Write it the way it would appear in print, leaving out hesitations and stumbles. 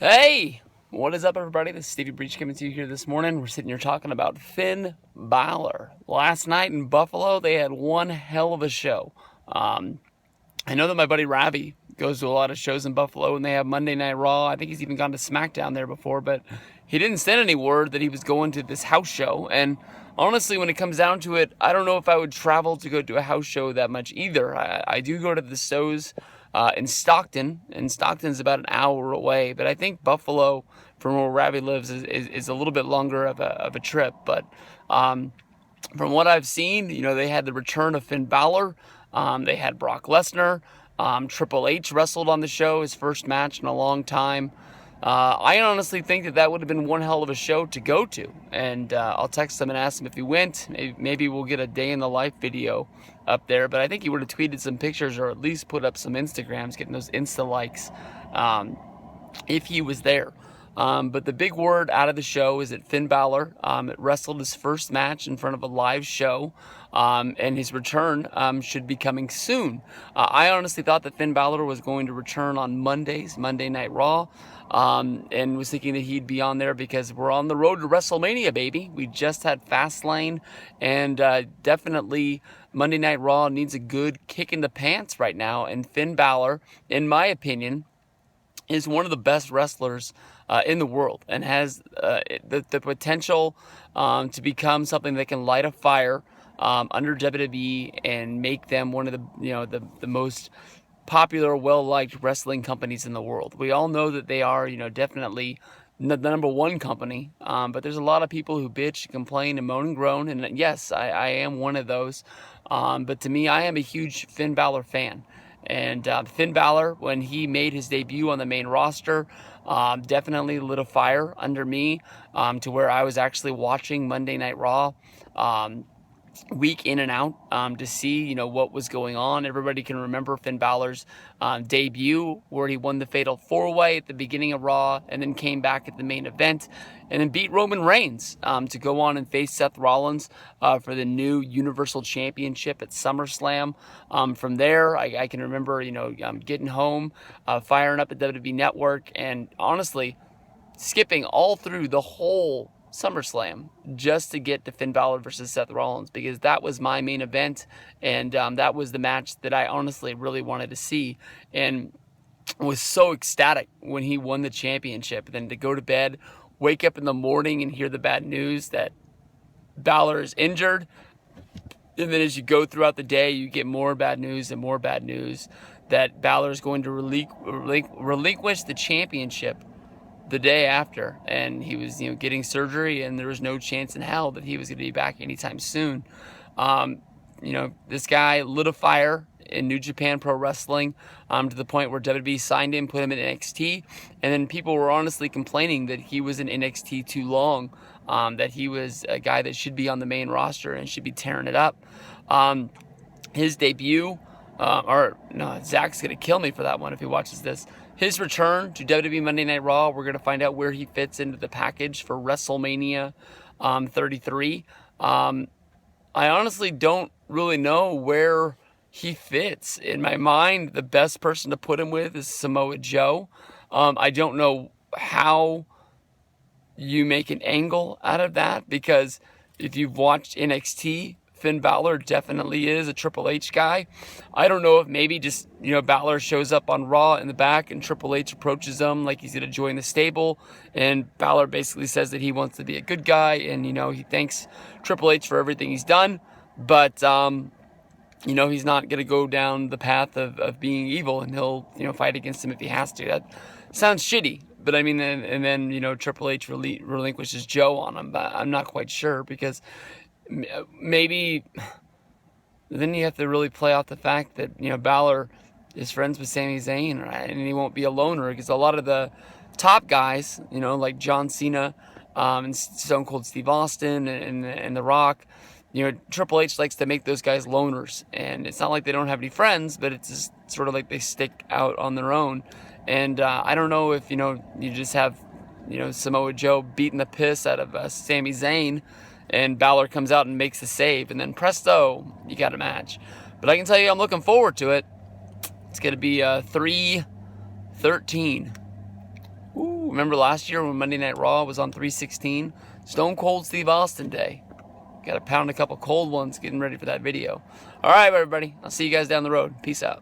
Hey, what is up, everybody? This is Stevie Breach coming to you here this morning. We're sitting here talking about Finn Balor. Last night in Buffalo, they had one hell of a show. I know that my buddy Ravi goes to a lot of shows in Buffalo, and they have Monday Night Raw. I think he's even gone to SmackDown there before, but he didn't send any word that he was going to this house show. And honestly, when it comes down to it, I don't know if I would travel to go to a house show that much either. I do go to the shows in Stockton, and Stockton's about an hour away. But I think Buffalo, from where Ravi lives, is a little bit longer of a trip. But from what I've seen, they had the return of Finn Balor. They had Brock Lesnar. Triple H wrestled on the show, his first match in a long time. I honestly think that would have been one hell of a show to go to. And I'll text him and ask him if he went. Maybe we'll get a day in the life video up there. But I think he would have tweeted some pictures or at least put up some Instagrams, getting those Insta likes if he was there. But the big word out of the show is that Finn Balor wrestled his first match in front of a live show, and his return should be coming soon. I honestly thought that Finn Balor was going to return on Monday Night Raw, and was thinking that he'd be on there because we're on the road to WrestleMania, baby. We just had Fastlane, and definitely Monday Night Raw needs a good kick in the pants right now, and Finn Balor, in my opinion, is one of the best wrestlers in the world, and has the potential to become something that can light a fire under WWE and make them one of the most popular, well-liked wrestling companies in the world. We all know that they are definitely the number one company, but there's a lot of people who bitch, complain, and moan and groan, and yes, I am one of those. But to me, I am a huge Finn Balor fan. And Finn Balor, when he made his debut on the main roster, definitely lit a fire under me to where I was actually watching Monday Night Raw week in and out to see what was going on. Everybody can remember Finn Balor's debut where he won the Fatal 4-Way at the beginning of Raw and then came back at the main event and then beat Roman Reigns to go on and face Seth Rollins for the new Universal Championship at SummerSlam. From there, I can remember getting home, firing up the WWE Network, and honestly skipping all through the whole SummerSlam just to get to Finn Balor versus Seth Rollins, because that was my main event, and that was the match that I honestly really wanted to see, and was so ecstatic when he won the championship. And then to go to bed, wake up in the morning and hear the bad news that Balor is injured, and then as you go throughout the day, you get more bad news and more bad news that Balor is going to relinquish the championship the day after, and he was getting surgery, and there was no chance in hell that he was going to be back anytime soon. This guy lit a fire in New Japan Pro Wrestling to the point where WWE signed him, put him in NXT, and then people were honestly complaining that he was in NXT too long, that he was a guy that should be on the main roster and should be tearing it up. His debut, Zach's going to kill me for that one if he watches this. His return to WWE Monday Night Raw, we're going to find out where he fits into the package for WrestleMania 33. I honestly don't really know where he fits. In my mind, the best person to put him with is Samoa Joe. I don't know how you make an angle out of that, because if you've watched NXT, Finn Balor definitely is a Triple H guy. I don't know if maybe just, Balor shows up on Raw in the back and Triple H approaches him like he's going to join the stable. And Balor basically says that he wants to be a good guy, and, he thanks Triple H for everything he's done. But, he's not going to go down the path of being evil, and he'll, fight against him if he has to. That sounds shitty. But I mean, and then Triple H relinquishes Joe on him. But I'm not quite sure, because maybe then you have to really play off the fact that Balor is friends with Sami Zayn, right? And he won't be a loner, because a lot of the top guys, like John Cena and Stone Cold Steve Austin and The Rock, Triple H likes to make those guys loners, and it's not like they don't have any friends, but it's just sort of like they stick out on their own. And I don't know if you just have Samoa Joe beating the piss out of Sami Zayn, and Balor comes out and makes the save, and then presto, you got a match. But I can tell you, I'm looking forward to it. It's going to be 3-13. Ooh, Remember last year when Monday Night Raw was on 316? Stone Cold Steve Austin Day. Got to pound a couple cold ones getting ready for that video. All right, everybody. I'll see you guys down the road. Peace out.